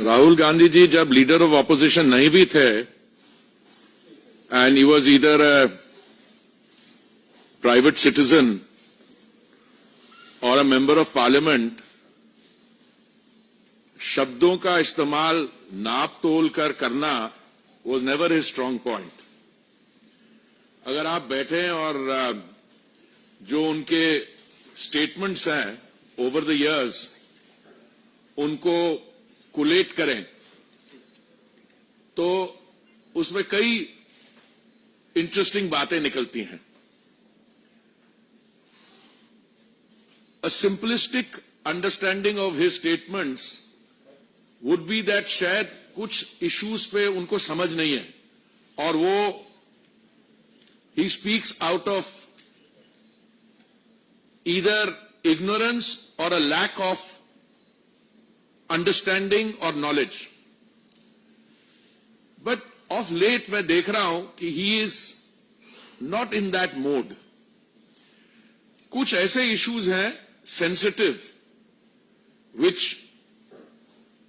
राहुल गांधी जी जब leader of opposition नहीं भी थे and he was either a private citizen और अ मेंबर ऑफ पार्लियामेंट, शब्दों का इस्तेमाल नाप तोल कर करना was never his strong point. अगर आप बैठे और जो उनके स्टेटमेंट्स हैं ओवर द इयर्स उनको कुलेट करें तो उसमें कई इंटरेस्टिंग बातें निकलती हैं। A simplistic understanding of his statements would be that शायद कुछ इश्यूज पे उनको समझ नहीं है और वो he speaks out of either ignorance or a lack of understanding or knowledge. But of late मैं देख रहा हूं कि he is not in that mode. कुछ ऐसे issues हैं sensitive which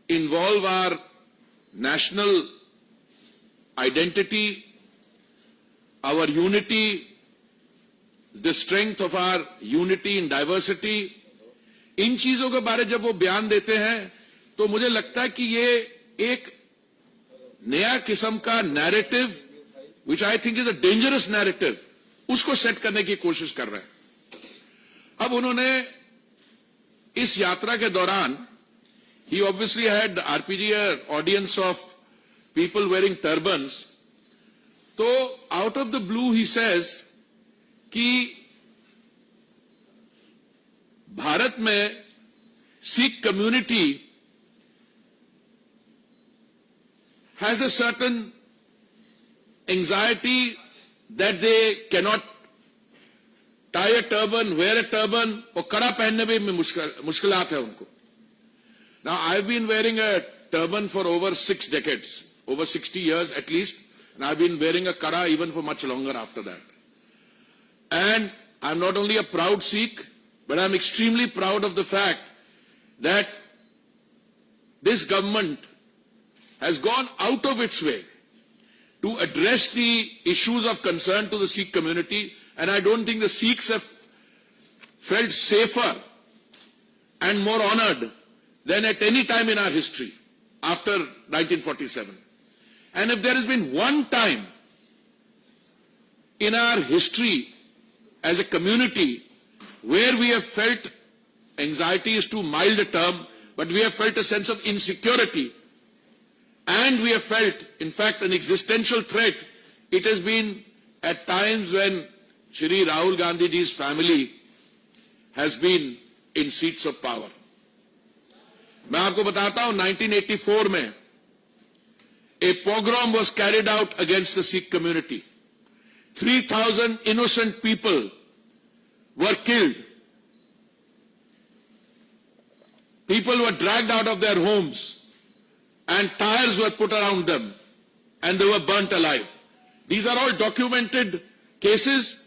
involve our national identity, our unity, the strength of our unity in diversity. इन चीजों के बारे जब वो बयान देते हैं तो मुझे लगता है कि ये एक नया किस्म का narrative which I think is a dangerous narrative उसको सेट करने की कोशिश कर रहे हैं। अब उन्होंने इस यात्रा के दौरान ही obviously had RPG audience of people wearing turbans, तो आउट ऑफ द ब्लू ही सेज कि भारत में Sikh community has a certain anxiety that they cannot tie a turban, wear a turban, और कड़ा पहनने में मुश्किलात है उनको। Now I've been wearing a turban for over 6 decades, over 60 years at least, and I've been wearing a kara even for much longer after that. And I'm not only a proud Sikh, but I'm extremely proud of the fact that this government has gone out of its way to address the issues of concern to the Sikh community, and I don't think the Sikhs have felt safer and more honored than at any time in our history after 1947. And if there has been one time in our history as a community where we have felt, anxiety is too mild a term, but we have felt a sense of insecurity, and we have felt, in fact, an existential threat, it has been at times when Shri Rahul Gandhi ji's family has been in seats of power. मैं आपको बताता हूं 1984 में a pogrom was carried out against the Sikh community. 3,000 innocent people were killed. People were dragged out of their homes and tires were put around them and they were burnt alive. These are all documented cases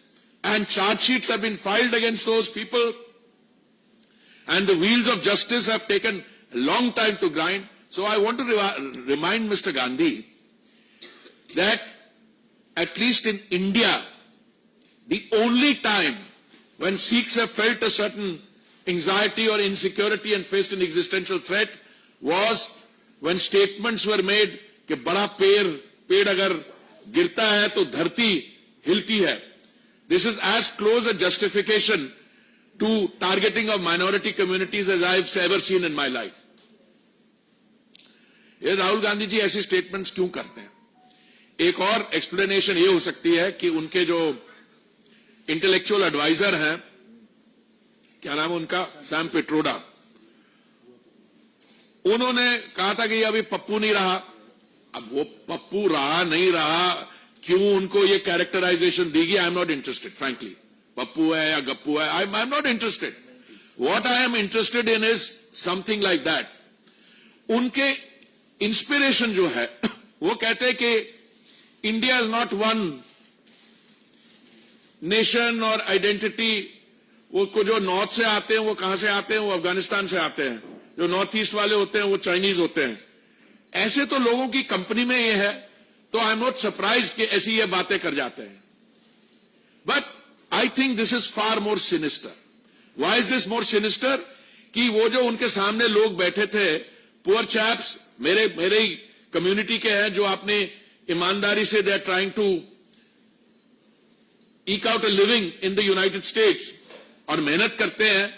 and charge sheets have been filed against those people, and the wheels of justice have taken a long time to grind. So I want to remind Mr. Gandhi that at least in India, the only time when Sikhs have felt a certain anxiety or insecurity and faced an existential threat was when statements were made कि बड़ा पेड़ अगर गिरता है तो धरती हिलती है. This is as close a justification to targeting of minority communities as I have ever seen in my life. ये राहुल गांधी जी ऐसी स्टेटमेंट्स क्यों करते हैं? एक और एक्सप्लेनेशन ये हो सकती है कि उनके जो इंटेलेक्चुअल एडवाइजर हैं, क्या नाम है उनका, सैम पिट्रोडा, उन्होंने कहा था कि अभी पप्पू नहीं रहा. अब वो पप्पू रहा नहीं रहा, क्यों उनको ये कैरेक्टराइजेशन दी गई, आई am not interested frankly. Pappu है या गप्पू है, आई am not interested. What I am interested in is something like that. उनके इंस्पिरेशन जो है वो कहते हैं कि India is not one nation और आइडेंटिटी. वो को जो नॉर्थ से आते हैं वो कहां से आते हैं, वो अफगानिस्तान से आते हैं. जो नॉर्थ ईस्ट वाले होते हैं वो चाइनीज होते हैं. ऐसे तो लोगों की कंपनी में ये है, तो आई एम नॉट सरप्राइज्ड कि ऐसी ये बातें कर जाते हैं. But I think this is far more sinister. Why is this more sinister? कि वो जो उनके सामने लोग बैठे थे, पुअर चैप्स, मेरे ही कम्युनिटी के हैं, जो आपने ईमानदारी से they are trying to eke out a living in the United States और मेहनत करते हैं,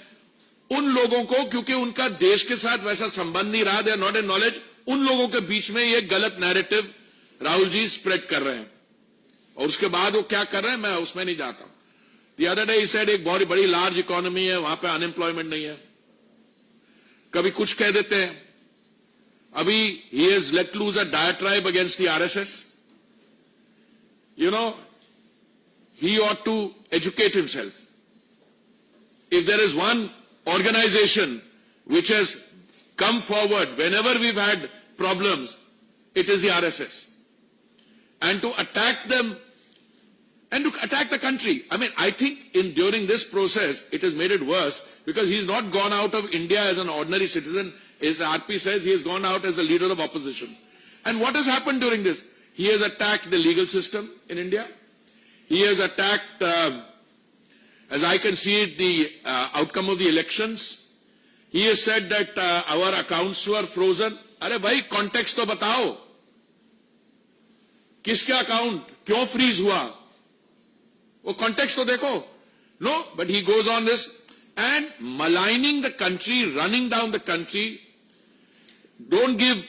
उन लोगों को, क्योंकि उनका देश के साथ वैसा संबंध नहीं रहा, they are not in knowledge, उन लोगों के बीच में ये गलत नैरेटिव राहुल जी स्प्रेड कर रहे हैं. और उसके बाद वो क्या कर रहे हैं, मैं उसमें नहीं जाता हूं. The other day he said एक बहुत बड़ी लार्ज इकोनॉमी है, वहां पे अनएम्प्लॉयमेंट नहीं है. कभी कुछ कह देते हैं. अभी he has let loose a diatribe against the RSS. You know, he ought to educate himself. If there is one organization which has come forward whenever we've had problems, it is the RSS. And to attack them and to attack the country. I mean, I think during this process, it has made it worse because he's not gone out of India as an ordinary citizen. As RP says, he has gone out as a leader of opposition. And what has happened during this? He has attacked the legal system in India. He has attacked, as I can see it, the outcome of the elections. He has said that our accounts were frozen. अरे भाई context तो बताओ, किसके account क्यों freeze हुआ, वो context तो देखो. No, but he goes on this and maligning the country, running down the country. Don't give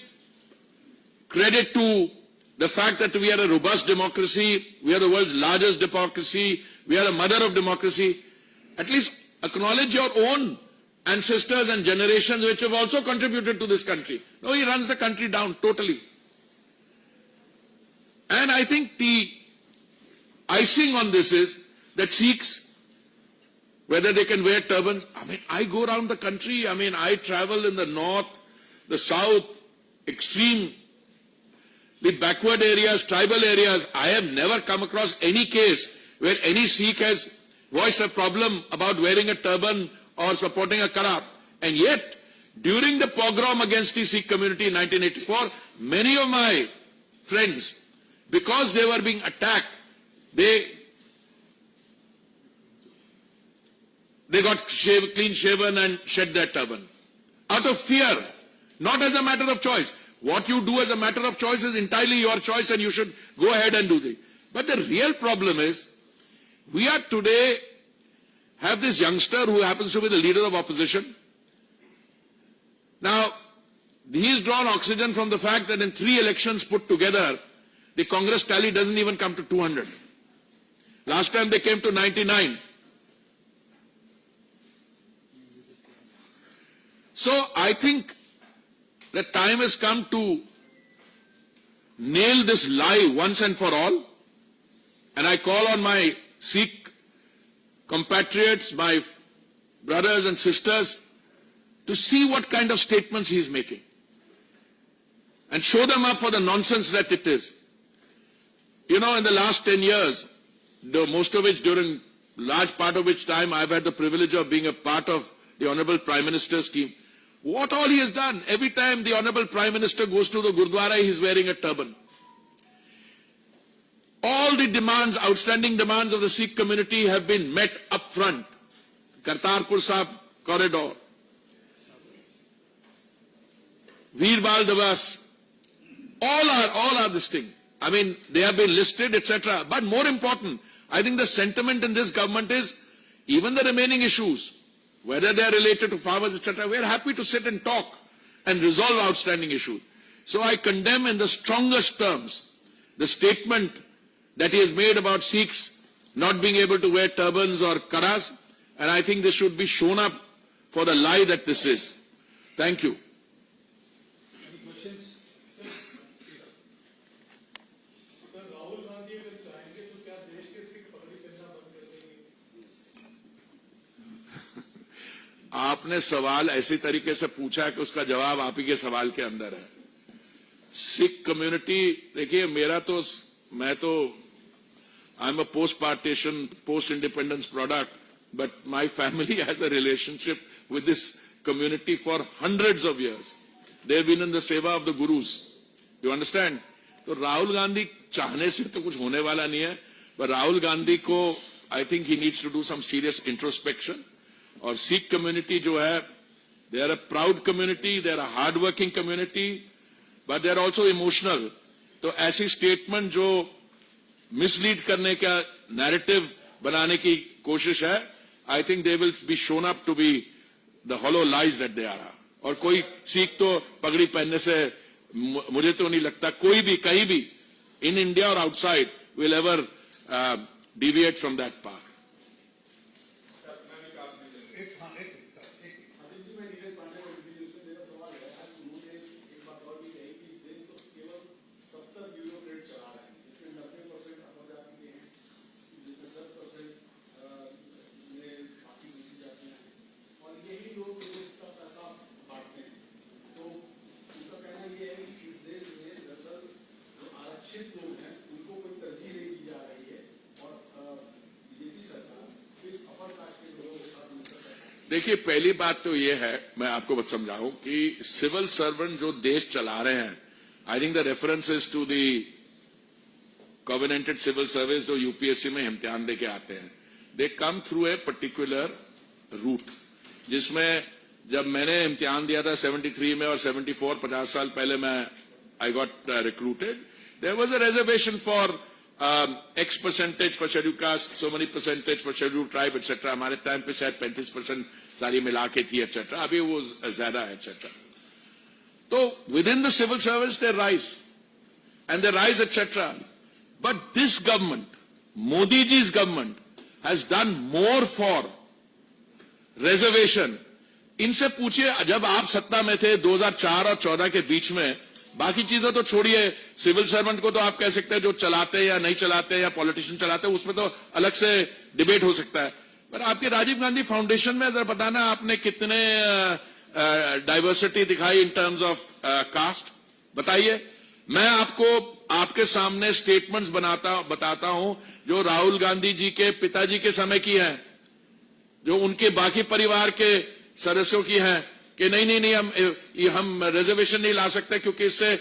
credit to the fact that we are a robust democracy, we are the world's largest democracy, we are the mother of democracy. At least acknowledge your own ancestors and generations which have also contributed to this country. No, he runs the country down totally. And I think the icing on this is that Sikhs, whether they can wear turbans. I mean, I go around the country, I mean, I travel in the north, the south, extreme, the backward areas, tribal areas. I have never come across any case where any Sikh has voiced a problem about wearing a turban or supporting a kara. And yet, during the pogrom against the Sikh community in 1984, many of my friends, because they were being attacked, they got clean shaven and shed their turban. Out of fear, not as a matter of choice. What you do as a matter of choice is entirely your choice and you should go ahead and do it. But the real problem is, we are today have this youngster who happens to be the leader of opposition. Now, he's drawn oxygen from the fact that in 3 elections put together, the Congress tally doesn't even come to 200. Last time they came to 99. So I think the time has come to nail this lie once and for all. And I call on my Sikh compatriots, my brothers and sisters, to see what kind of statements he is making and show them up for the nonsense that it is. You know, in the last 10 years, most of which during large part of which time I've had the privilege of being a part of the Honorable Prime Minister's team, what all he has done. Every time the Honorable Prime Minister goes to the Gurdwara, he's wearing a turban. All the demands, outstanding demands of the Sikh community have been met up front. Kartarpur Sahib corridor, Veer Bal Divas, all are this thing. I mean, they have been listed, etc. But more important, I think the sentiment in this government is, even the remaining issues, whether they are related to farmers, etc., we are happy to sit and talk and resolve outstanding issues. So I condemn in the strongest terms the statement that he has made about Sikhs not being able to wear turbans or karas, and I think this should be shown up for the lie that this is. Thank you. आपने सवाल ऐसी तरीके से पूछा है कि उसका जवाब आप ही के सवाल के अंदर है. सिख कम्युनिटी, देखिए मैं तो I am a post partition, post independence product, but my family has a relationship with this community for hundreds of years. They have been in the seva of the gurus. You understand? तो राहुल गांधी चाहने से तो कुछ होने वाला नहीं है, पर राहुल गांधी को I think he needs to do some serious introspection. और सिख कम्युनिटी जो है, they are a proud community, they are a hard working community, but they are also emotional. तो ऐसी स्टेटमेंट जो मिसलीड करने का नैरेटिव बनाने की कोशिश है, I think they will be shown up to be the hollow lies that they are. और कोई सिख तो पगड़ी पहनने से मुझे तो नहीं लगता कोई भी कहीं भी इन इंडिया और outside will ever deviate from that path. देखिए, पहली बात तो ये है, मैं आपको बस समझाऊं कि सिविल सर्वेंट जो देश चला रहे हैं, I think the reference is to the covenanted civil service जो यूपीएससी में इम्तिहान देके आते हैं. They come through a particular route, जिसमें जब मैंने इम्तिहान दिया था 73 में और 74 50 साल पहले मैं I got recruited, there was a reservation for X percentage for scheduled caste, so many percentage for scheduled tribe, etc. हमारे टाइम पे शायद 35% सारी मिला के थी, etc. अभी वो ज्यादा है, etc. तो within the civil service they rise, and they rise, etc. But this government, Modi ji's government, has done more for reservation. इनसे पूछिए, जब आप सत्ता में थे 2004 और 14 के बीच में, बाकी चीजें तो छोड़िए, सिविल सर्वेंट को तो आप कह सकते हैं जो चलाते हैं या नहीं चलाते हैं या पॉलिटिशियन चलाते हैं, उसमें तो अलग से डिबेट हो सकता है. पर आपके राजीव गांधी फाउंडेशन में जरा बताना आपने कितने डाइवर्सिटी दिखाई इन टर्म्स ऑफ कास्ट, बताइए. मैं आपको आपके सामने स्टेटमेंट्स बताता हूं जो राहुल गांधी जी के पिताजी के समय की है, जो उनके बाकी परिवार के सदस्यों की है कि नहीं हम रिजर्वेशन नहीं ला सकते क्योंकि इससे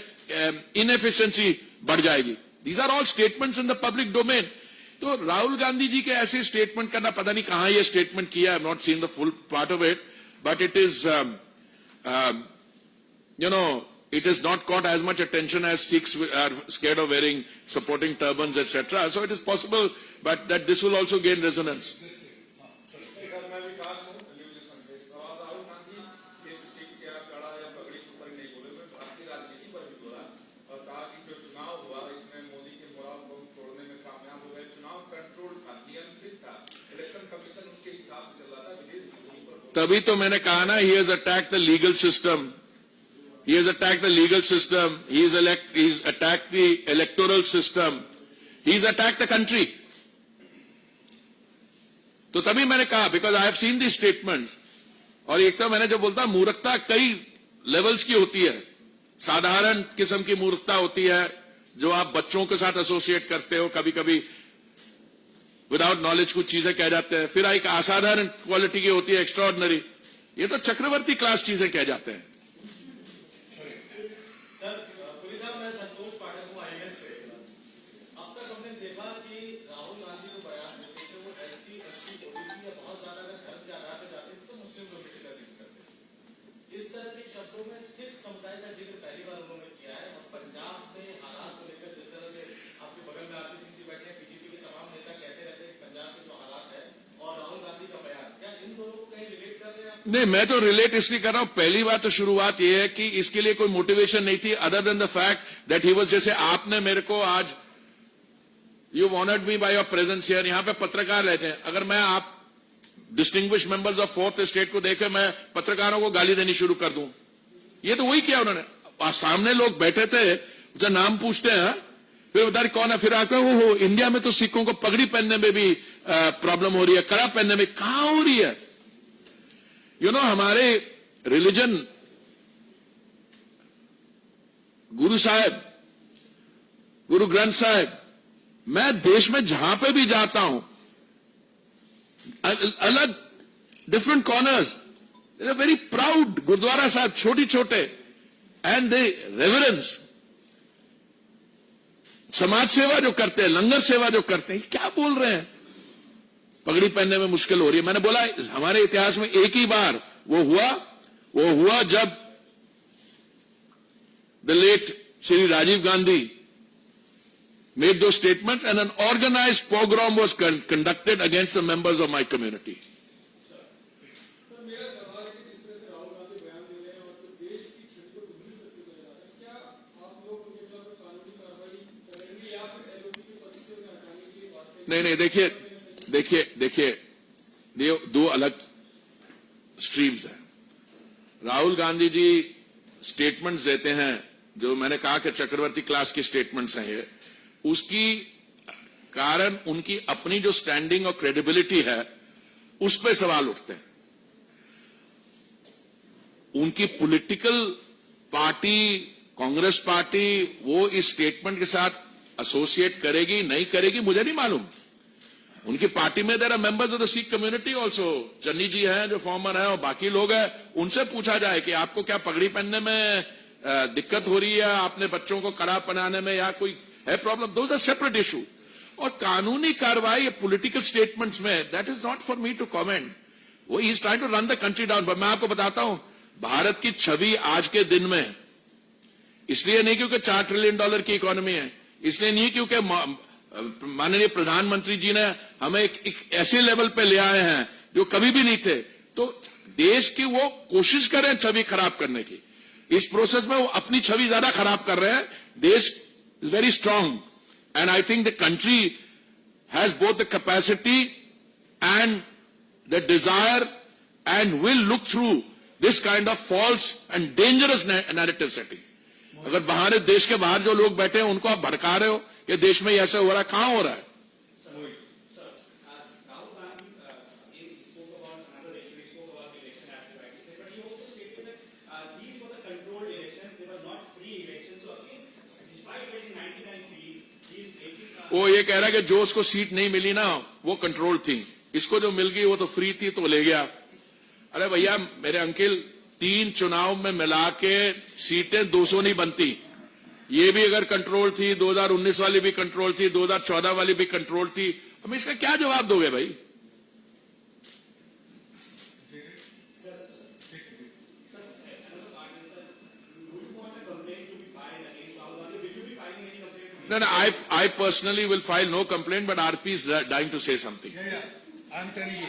इनएफिशिएंसी बढ़ जाएगी. These are all statements in the public domain. तो राहुल गांधी जी के ऐसे स्टेटमेंट करना, पता नहीं कहां ये स्टेटमेंट किया, I have not seen the full part of it, but it is it is not caught as much attention as Sikhs are scared of wearing supporting turbans, etc. So it is possible, but that this will also gain resonance. तभी तो मैंने कहा ना, he has attacked the legal system. He has attacked the legal system. He's attacked the electoral system. He's attacked the country. तो तभी मैंने कहा, because I have seen these statements. और एक तो मैंने जो बोलता, मूर्खता कई लेवल्स की होती है. साधारण किस्म की मूर्खता होती है जो आप बच्चों के साथ एसोसिएट करते हो, कभी कभी विदाउट नॉलेज कुछ चीजें कह जाते हैं. फिर एक असाधारण क्वालिटी की होती है, एक्स्ट्राऑर्डिनरी. ये तो चक्रवर्ती क्लास चीजें कह जाते हैं. नहीं, मैं तो रिलेट इसलिए कर रहा हूं, पहली बात तो शुरुआत यह है कि इसके लिए कोई मोटिवेशन नहीं थी other than the fact that he was, जैसे आपने मेरे को आज, you honoured me by your presence here, यहां पे पत्रकार रहते हैं, अगर मैं आप distinguish members of fourth state को देखे मैं पत्रकारों को गाली देनी शुरू कर दूं, ये तो वही किया उन्होंने. सामने लोग बैठे थे, उसका नाम पूछते हैं, फिर बता रहे कौन है, फिर आकर हो इंडिया में तो सिखों को पगड़ी पहनने में भी प्रॉब्लम हो रही है, कड़ा पहनने में. कहां हो रही है? हमारे रिलीजन, गुरु साहब, गुरु ग्रंथ साहब, मैं देश में जहां पे भी जाता हूं, अलग different corners, very proud gurudwara sahib, छोटे छोटे, एंड दे रेवरेंस. समाज सेवा जो करते हैं, लंगर सेवा जो करते हैं, क्या बोल रहे हैं? पगड़ी पहनने में मुश्किल हो रही है। मैंने बोला हमारे इतिहास में एक ही बार वो हुआ जब the late Shri Rajiv Gandhi made those statements and an organized pogrom was conducted against the members of my community. नहीं, देखिए दो अलग स्ट्रीम्स हैं। राहुल गांधी जी स्टेटमेंट्स देते हैं, जो मैंने कहा कि चक्रवर्ती क्लास की स्टेटमेंट्स हैं ये, उसकी कारण उनकी अपनी जो स्टैंडिंग और क्रेडिबिलिटी है उस पर सवाल उठते हैं। उनकी पॉलिटिकल पार्टी कांग्रेस पार्टी वो इस स्टेटमेंट के साथ एसोसिएट करेगी नहीं करेगी मुझे नहीं मालूम। उनकी पार्टी में there are members of the Sikh community also, Channi ji हैं जो फॉर्मर हैं और बाकी लोग हैं, उनसे पूछा जाए कि आपको क्या पगड़ी पहनने में दिक्कत हो रही है, आपने बच्चों को कड़ा पहनाने में या कोई है problem, those are separate issue. और कानूनी कार्रवाई पॉलिटिकल स्टेटमेंट्स में, that is not for me to comment. वो ही is trying to run the country down. पर मैं आपको बताता हूं, भारत की छवि आज के दिन में इसलिए नहीं क्योंकि $4 ट्रिलियन की इकोनॉमी है, इसलिए नहीं क्योंकि माननीय प्रधानमंत्री जी ने हमें एक ऐसे लेवल पे ले आए हैं जो कभी भी नहीं थे। तो देश की वो कोशिश करें छवि खराब करने की, इस प्रोसेस में वो अपनी छवि ज्यादा खराब कर रहे हैं। देश is very strong, and I think the country has both the capacity and the desire and will look through this kind of false and dangerous narrative setting. अगर बाहर देश के बाहर जो लोग बैठे हैं उनको आप भड़का रहे हो कि देश में ऐसा हो रहा है, कहां हो रहा है? वो ये कह रहा है कि जो उसको सीट नहीं मिली ना वो कंट्रोल थी, इसको जो मिल गई वो तो फ्री थी तो ले गया। अरे भैया मेरे अंकल, 3 चुनाव में मिला के सीटें 200 नहीं बनती। ये भी अगर कंट्रोल थी, 2019 वाली भी कंट्रोल थी, 2014 वाली भी कंट्रोल थी, हम इसका क्या जवाब दोगे भाई? No, I personally will file no complaint, but RP is dying to say something. Yeah. I'm telling you,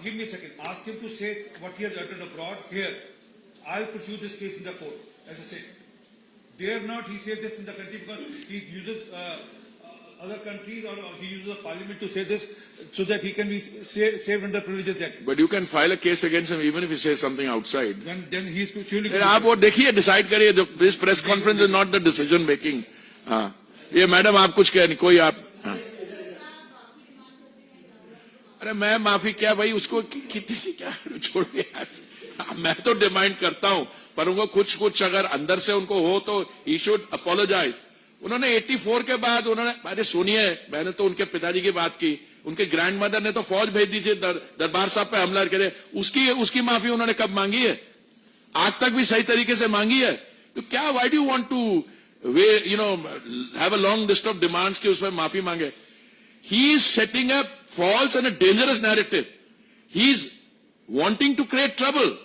give me a second, ask him to say what he has uttered abroad here. I'll pursue this case in the court, as I said. Dare not he say this in the country because he uses other countries or he uses the parliament to say this so that he can be saved under Privileges Act. But you can file a case against him even if he says something outside. Then he is surely. आप वो देखिए, decide करिए। This press conference is not the decision making. हाँ, ये madam आप कुछ कह नहीं, कोई आप, हाँ। अरे मैं माफी क्या भाई, उसको कितनी क्या छोड़िए, मैं तो डिमांड करता हूं, पर उनको कुछ अगर अंदर से उनको हो तो ही शुड अपोलोजाइज। उन्होंने 84 के बाद उन्होंने, अरे सुनिए, मैंने तो उनके पिताजी की बात की, उनके ग्रैंड मदर ने तो फौज भेज दी थी दरबार साहब पे हमला करे, उसकी माफी उन्होंने कब मांगी है? आज तक भी सही तरीके से मांगी है? तो क्या, why do want to have a long list of demands कि उसमें माफी मांगे? He is setting up false and a dangerous narrative. He is wanting to create trouble.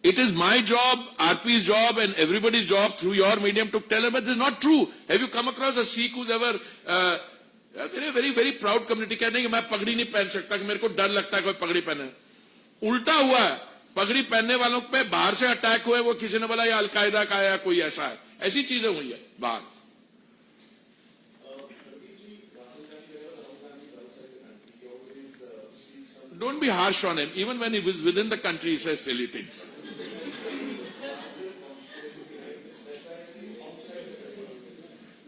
It is my job, RP's job, and everybody's job through your medium to tell him that this is not true. Have you come across a Sikh who's ever very, very proud community कहने कि मैं पगड़ी नहीं पहन सकता, कि मेरे को डर लगता है कोई पगड़ी पहने? उल्टा हुआ है, पगड़ी पहनने वालों पे बाहर से अटैक हुए, वो किसी ने बोला ये अलकायदा का या कोई ऐसा है, ऐसी चीजें हुई है बाहर। Don't be harsh on him. Even when he was within the country, he says silly things.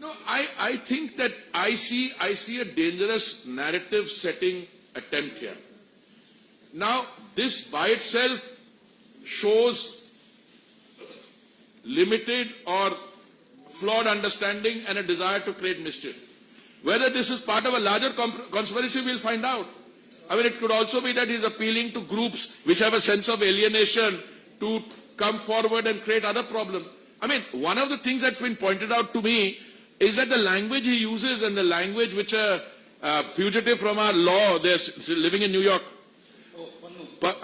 No, I think that I see a dangerous narrative setting attempt here. Now, this by itself shows limited or flawed understanding and a desire to create mischief. Whether this is part of a larger conspiracy, we'll find out. I mean, it could also be that he's appealing to groups which have a sense of alienation to come forward and create other problems. I mean, one of the things that's been pointed out to me is that the language he uses and the language which a fugitive from our law, they're living in New York, but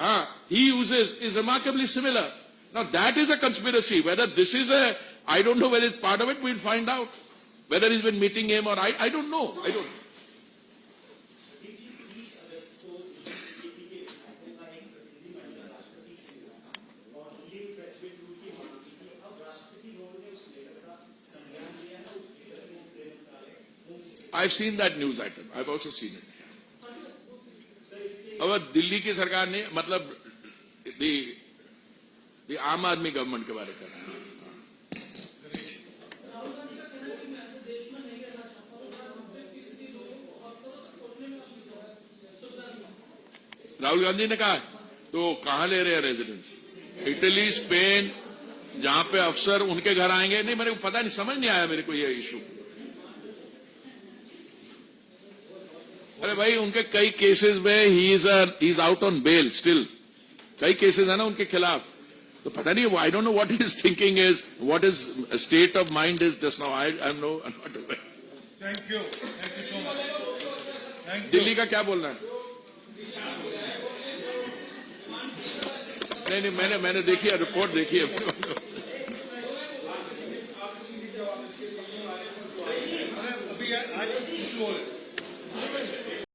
he uses is remarkably similar. Now that is a conspiracy. Whether this is a, I don't know whether it's part of it, we'll find out. Whether he's been meeting him or I don't know. I don't know. I've seen that news item. I've also seen it. अब दिल्ली की सरकार ने मतलब the आम आदमी government के बारे में कर रहा है. राहुल गांधी ने कहा तो कहां ले रहे हैं रेजिडेंस? इटली, स्पेन, जहां पे अफसर उनके घर आएंगे. नहीं, मेरे को पता नहीं, समझ नहीं आया मेरे को ये इशू. अरे भाई, उनके कई केसेस में he is out on bail still. कई केसेस है ना उनके खिलाफ. तो पता नहीं, I don't know what his thinking is, what is state of mind is just now. I am not aware. Thank you so much. Delhi का क्या बोलना है? नहीं, मैंने देखी है, रिपोर्ट देखी है.